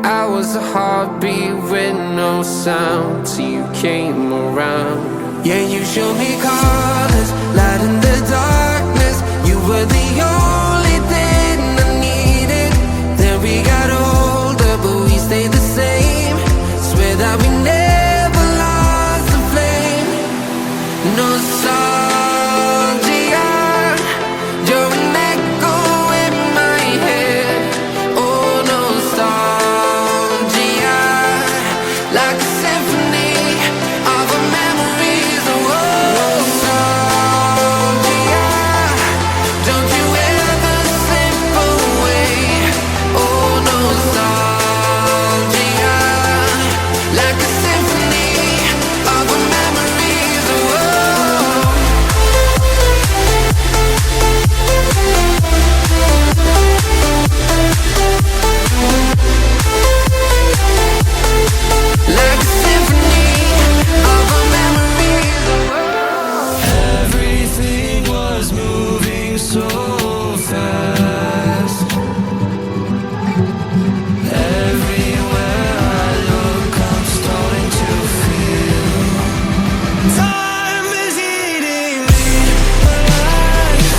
I was a heartbeat with no sound till you came around. Yeah, you showed me colors, light in the darkness. You were the only thing I needed. Then we got older, but we stayed the same. Swear that we never lost the flame. Nostalgia, you're an echo in my head. Oh, nostalgia, like a symphony of our memories. Oh, nostalgia, don't you ever slip away. Oh, nostalgia, like a symphony of our memories. Oh, like a symphony of our memories. Everything was moving so fast. Everywhere I look, I'm starting to feel time is eating me alive,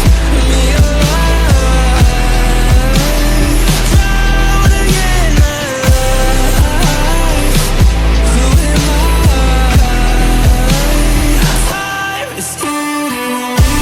me alive. Drowning in the light. Who am I? Time is eating me.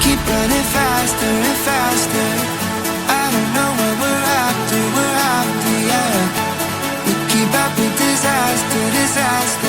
keep running faster and faster. I don't know what we're after, yeah. We keep up with disaster, disaster.